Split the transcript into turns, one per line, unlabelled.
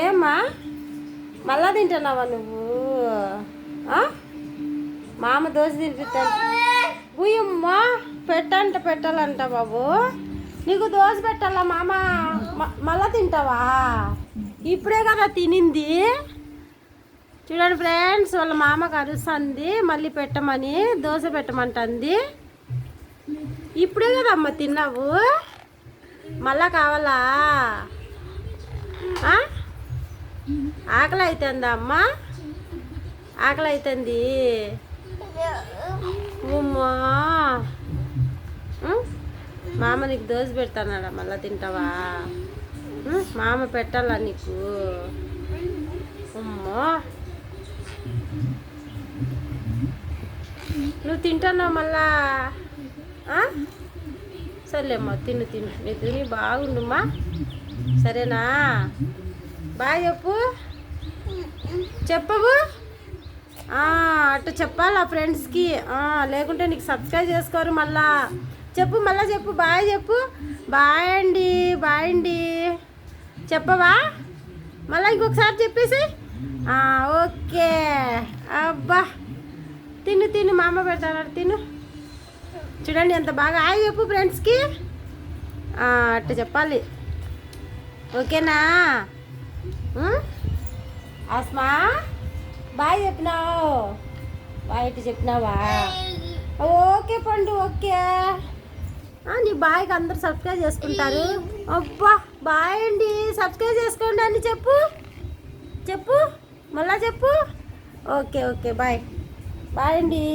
ఏమ్మా మళ్ళా తింటున్నావా నువ్వు? మామ దోశ తినిపిస్తాను. బుయ్యమ్మా పెట్టాలంట బాబు. నీకు దోశ పెట్టాలా మామ? మళ్ళా తింటావా? ఇప్పుడే కదా తినింది. చూడండి ఫ్రెండ్స్, వాళ్ళ మామకు అరుస్తుంది మళ్ళీ పెట్టమని, దోశ పెట్టమంటుంది. ఇప్పుడే కదా అమ్మ తిన్నావు, మళ్ళా కావాలా? ఆకలి అవుతుందా అమ్మ? ఆకలి అవుతుంది. అమ్మా మామ నీకు దోశ పెడతానాడా? మళ్ళా తింటావా? మామ పెట్టాలా నీకు? అమ్మా నువ్వు తింటున్నావు మళ్ళా? సర్లేమ్మా, తిను నీ తిని బాగుండుమ్మా. సరేనా? బాయ్ చెప్పవు అట్లా చెప్పాలా ఫ్రెండ్స్కి? లేకుంటే నీకు సబ్స్క్రైబ్ చేసుకోరు. మళ్ళా చెప్పు బాయ్ చెప్పు. బాయ్ అండి చెప్పవా? మళ్ళీ ఇంకొకసారి చెప్పేసి. ఓకే. అబ్బా తిను మామ పెడతాడు, తిను. చూడండి ఎంత బాగా చెప్పు ఫ్రెండ్స్కి. అట్లా చెప్పాలి, ఓకేనా? ఆస్మా బాయ్ చెప్పినావు? బాయ్ ఇట్లా చెప్పినావా? ఓకే పండు, ఓకే. నీ బాయ్కి అందరు సబ్స్క్రైబ్ చేసుకుంటారు. అబ్బా బాయ్ అండి, సబ్స్క్రైబ్ చేసుకోండి అని చెప్పు మళ్ళా చెప్పు. ఓకే బాయ్ అండి.